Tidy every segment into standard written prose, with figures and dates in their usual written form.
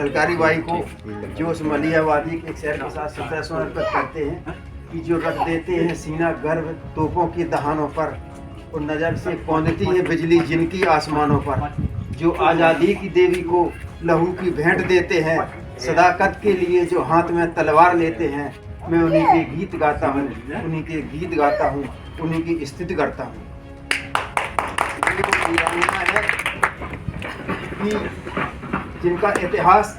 झलकारी बाई को जो उस मलियावादी के एक शहर के साथ श्रद्धा अर्पित करते हैं कि जो रख देते हैं सीना गर्व तोपों की दहानों पर और नज़र से कौंधती है बिजली जिनकी आसमानों पर, जो आज़ादी की देवी को लहू की भेंट देते हैं, सदाकत के लिए जो हाथ में तलवार लेते हैं। मैं उन्हीं के गीत गाता हूँ, उन्हीं के गीत गाता हूँ, उन्हीं की स्तुति करता हूँ। है कि जिनका इतिहास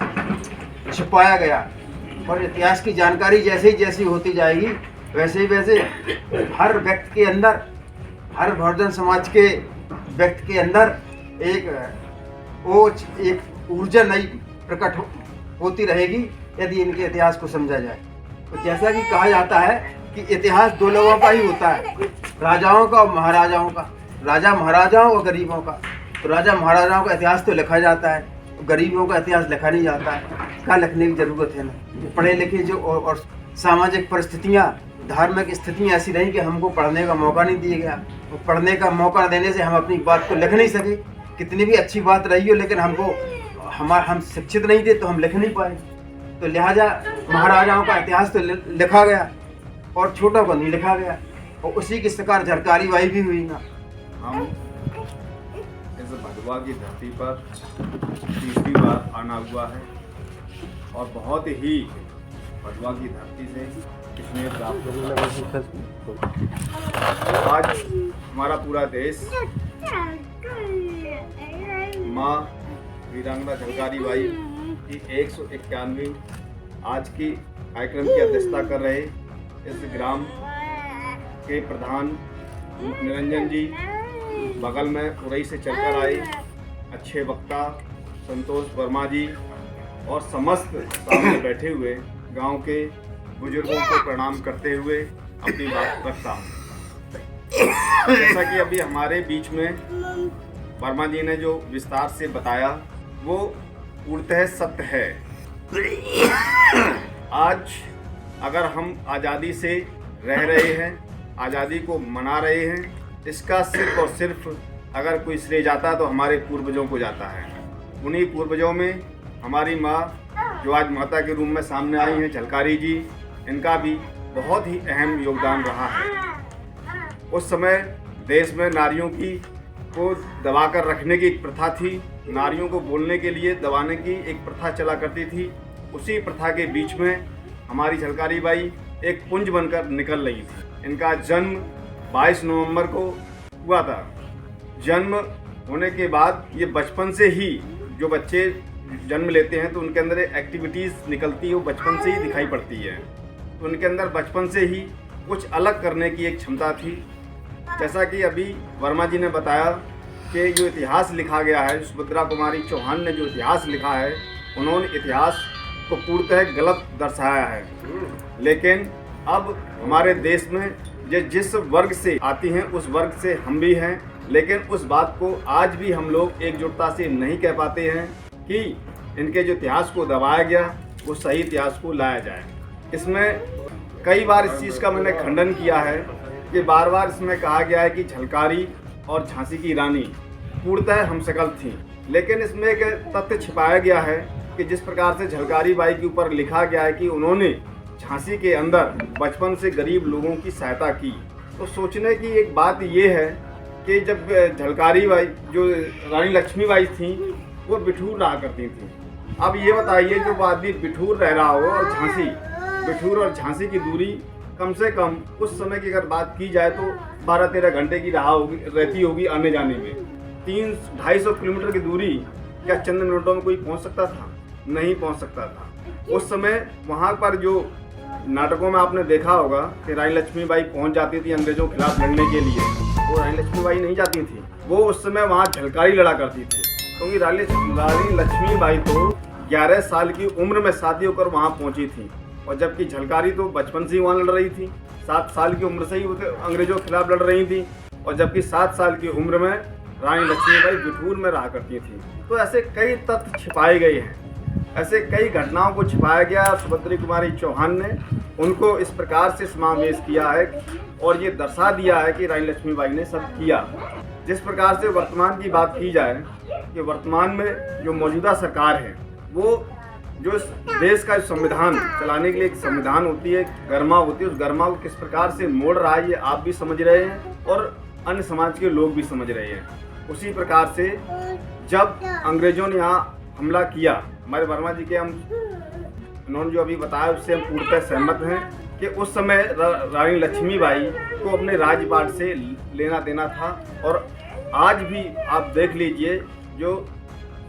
छुपाया गया और इतिहास की जानकारी जैसी होती जाएगी वैसे हर व्यक्ति के अंदर, हर बहुजन समाज के व्यक्ति के अंदर एक ऊर्जा नई प्रकट होती रहेगी यदि इनके इतिहास को समझा जाए। तो जैसा कि कहा जाता है कि इतिहास दो लोगों का ही होता है, राजाओं का और महाराजाओं का, राजा महाराजाओं और गरीबों का। तो राजा महाराजाओं का इतिहास तो लिखा जाता है, गरीबों का इतिहास लिखा नहीं जाता है। क्या लिखने की ज़रूरत है ना। पढ़े लिखे जो और सामाजिक परिस्थितियाँ, धार्मिक स्थितियाँ ऐसी रहीं कि हमको पढ़ने का मौका नहीं दिया गया। तो पढ़ने का मौका देने से हम अपनी बात को लिख नहीं सके। कितनी भी अच्छी बात रही हो लेकिन हम शिक्षित नहीं थे तो हम लिख नहीं पाए। तो लिहाजा महाराजाओं का इतिहास तो लिखा गया और छोटों को नहीं लिखा गया, और उसी के शिकार झलकारी बाई भी हुई ना। हम इस भदवा की धरती पर तीसरी बार आना हुआ है और बहुत ही भदवा की धरती से कितने प्राप्त। आज हमारा पूरा देश माँ वीरांगना झलकारी बाई की 191वीं आज की कार्यक्रम की अध्यक्षता कर रहे इस ग्राम के प्रधान निरंजन जी, बगल में उरई से चलकर आए अच्छे वक्ता संतोष वर्मा जी और समस्त सामने बैठे हुए गांव के बुजुर्गों को प्रणाम करते हुए अपनी बात रखता हूँ। जैसा कि अभी हमारे बीच में वर्मा जी ने जो विस्तार से बताया वो पूर्णतः सत्य है। आज अगर हम आज़ादी से रह रहे हैं, आज़ादी को मना रहे हैं, इसका सिर्फ और सिर्फ अगर कोई श्रेय जाता तो हमारे पूर्वजों को जाता है। उन्हीं पूर्वजों में हमारी माँ जो आज माता के रूप में सामने आई हैं झलकारी जी, इनका भी बहुत ही अहम योगदान रहा है। उस समय देश में नारियों को दबाकर रखने की एक प्रथा थी, नारियों को बोलने के लिए दबाने की एक प्रथा चला करती थी। उसी प्रथा के बीच में हमारी झलकारी बाई एक पुंज बनकर निकल रही थी। इनका जन्म 22 नवंबर को हुआ था। जन्म होने के बाद ये बचपन से ही, जो बच्चे जन्म लेते हैं तो उनके अंदर एक्टिविटीज़ निकलती है, वो बचपन से ही दिखाई पड़ती है। तो उनके अंदर बचपन से ही कुछ अलग करने की एक क्षमता थी। जैसा कि अभी वर्मा जी ने बताया कि जो इतिहास लिखा गया है, सुभद्रा कुमारी चौहान ने जो इतिहास लिखा है, उन्होंने इतिहास को पूर्णतः गलत दर्शाया है। लेकिन अब हमारे देश में जिस वर्ग से आती हैं उस वर्ग से हम भी हैं, लेकिन उस बात को आज भी हम लोग एकजुटता से नहीं कह पाते हैं कि इनके जो इतिहास को दबाया गया वो सही इतिहास को लाया जाए। इसमें कई बार इस चीज़ का मैंने खंडन किया है कि बार बार इसमें कहा गया है कि झलकारी और झांसी की रानी पूर्णतः हमशक्ल थी, लेकिन इसमें एक तथ्य छिपाया गया है कि जिस प्रकार से झलकारी बाई के ऊपर लिखा गया है कि उन्होंने झांसी के अंदर बचपन से गरीब लोगों की सहायता की, तो सोचने की एक बात ये है कि जब झलकारी बाई जो रानी लक्ष्मीबाई थी वो बिठूर रहा करती थी। अब ये बताइए जो आदमी बिठूर रह रहा हो और बिठूर और झांसी की दूरी कम से कम उस समय की अगर बात की जाए तो 12-13 घंटे की रहती होगी आने जाने में। 300-250 किलोमीटर की दूरी क्या चंद मिनटों में कोई पहुंच सकता था? नहीं पहुंच सकता था। उस समय वहां पर जो नाटकों में आपने देखा होगा कि रानी लक्ष्मीबाई पहुंच जाती थी अंग्रेजों के खिलाफ लड़ने के लिए, वो रानी लक्ष्मीबाई नहीं जाती थी, वो उस समय वहाँ झलकारी लड़ा करती थी। क्योंकि रानी लक्ष्मीबाई तो 11 साल की उम्र में शादी होकर वहाँ पहुँची थी, और जबकि झलकारी तो बचपन से ही वहाँ लड़ रही थी। 7 साल की उम्र से ही वो अंग्रेजों के खिलाफ लड़ रही थी, और जबकि 7 साल की उम्र में रानी लक्ष्मीबाई बिठूर में रहा करती थी। तो ऐसे कई तथ्य छिपाए गए हैं, ऐसे कई घटनाओं को छिपाया गया। सुभद्रा कुमारी चौहान ने उनको इस प्रकार से समावेश किया है और ये दर्शा दिया है कि रानी लक्ष्मीबाई ने सब किया। जिस प्रकार से वर्तमान की बात की जाए कि वर्तमान में जो मौजूदा सरकार है वो जो इस देश का संविधान चलाने के लिए एक संविधान होती है, गरिमा होती है, उस गरिमा को किस प्रकार से मोड़ रहा है ये आप भी समझ रहे हैं और अन्य समाज के लोग भी समझ रहे हैं। उसी प्रकार से जब अंग्रेजों ने यहाँ हमला किया, हमारे वर्मा जी के उन्होंने जो अभी बताया उससे हम पूर्णतः सहमत हैं कि उस समय रानी लक्ष्मीबाई को अपने राजपाट से लेना देना था। और आज भी आप देख लीजिए, जो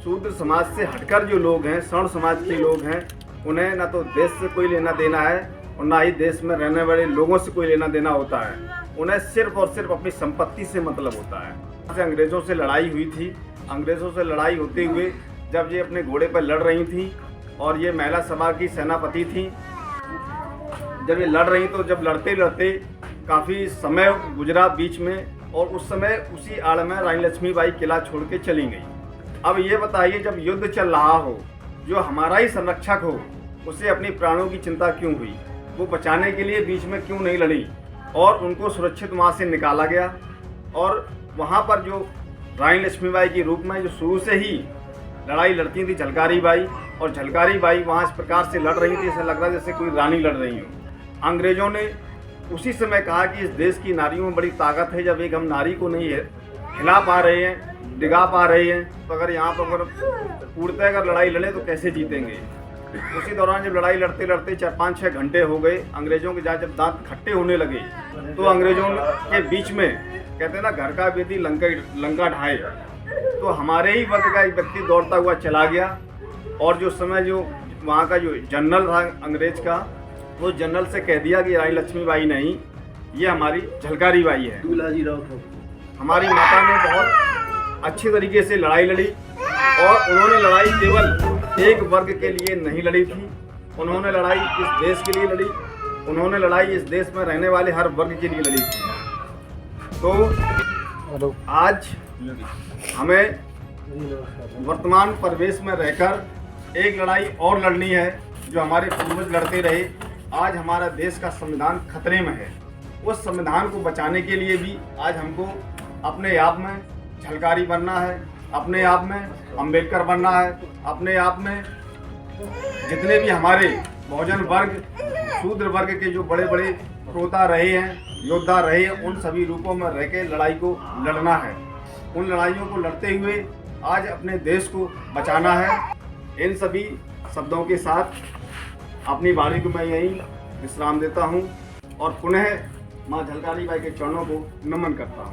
शूद्र समाज से हटकर जो लोग हैं, स्वर्ण समाज के लोग हैं, उन्हें ना तो देश से कोई लेना देना है और ना ही देश में रहने वाले लोगों से कोई लेना देना होता है। उन्हें सिर्फ और सिर्फ अपनी संपत्ति से मतलब होता है। अंग्रेज़ों से लड़ाई हुई थी, अंग्रेज़ों से लड़ाई होते हुए जब ये अपने घोड़े पर लड़ रही थी और ये महिला सभा की सेनापति थी, जब ये लड़ रही तो जब लड़ते लड़ते काफ़ी समय गुजरा बीच में, और उस समय उसी आड़ में रानी लक्ष्मीबाई किला छोड़ के चली गई। अब ये बताइए, जब युद्ध चल रहा हो, जो हमारा ही संरक्षक हो, उसे अपनी प्राणों की चिंता क्यों हुई? वो बचाने के लिए बीच में क्यों नहीं लड़ी और उनको सुरक्षित वहाँ से निकाला गया? और वहाँ पर जो रानी लक्ष्मीबाई के रूप में जो शुरू से ही लड़ाई लड़ती थी झलकारी बाई, और झलकारी बाई वहाँ इस प्रकार से लड़ रही थी, ऐसा लग रहा जैसे कोई रानी लड़ रही हो। अंग्रेजों ने उसी समय कहा कि इस देश की नारियों में बड़ी ताकत है, जब एक हम नारी को नहीं हिला पा रहे हैं, डिगा पा रहे हैं, तो अगर यहाँ पर अगर पूर्णतः अगर लड़ाई लड़े तो कैसे जीतेंगे? उसी दौरान जब लड़ाई लड़ते लड़ते 4-5-6 घंटे हो गए, अंग्रेजों के जब दांत खट्टे होने लगे, तो अंग्रेजों के बीच में कहते हैं ना, घर का बेटी लंका ढाए, तो हमारे ही वर्ग का एक व्यक्ति दौड़ता हुआ चला गया। और जो समय जो वहाँ का जो जनरल था अंग्रेज का, वो जनरल से कह दिया कि रानी लक्ष्मीबाई नहीं, ये हमारी झलकारी बाई है। हमारी माता ने बहुत अच्छी तरीके से लड़ाई लड़ी, और उन्होंने लड़ाई केवल एक वर्ग के लिए नहीं लड़ी थी, उन्होंने लड़ाई इस देश के लिए लड़ी, उन्होंने लड़ाई इस देश में रहने वाले हर वर्ग के लिए लड़ी थी। तो आज हमें वर्तमान परिवेश में रहकर एक लड़ाई और लड़नी है जो हमारे पूर्वज लड़ते रहे। आज हमारा देश का संविधान खतरे में है, उस संविधान को बचाने के लिए भी आज हमको अपने आप में झलकारी बनना है, अपने आप में अंबेडकर बनना है, अपने आप में जितने भी हमारे बहुजन वर्ग, शूद्र वर्ग के जो बड़े बड़े प्रोता रहे हैं, योद्धा रहे हैं, उन सभी रूपों में रह के लड़ाई को लड़ना है। उन लड़ाइयों को लड़ते हुए आज अपने देश को बचाना है। इन सभी शब्दों के साथ अपनी वाणी को मैं यहीं विश्राम देता हूँ और पुनः माँ झलकारी बाई के चरणों को नमन करता हूँ।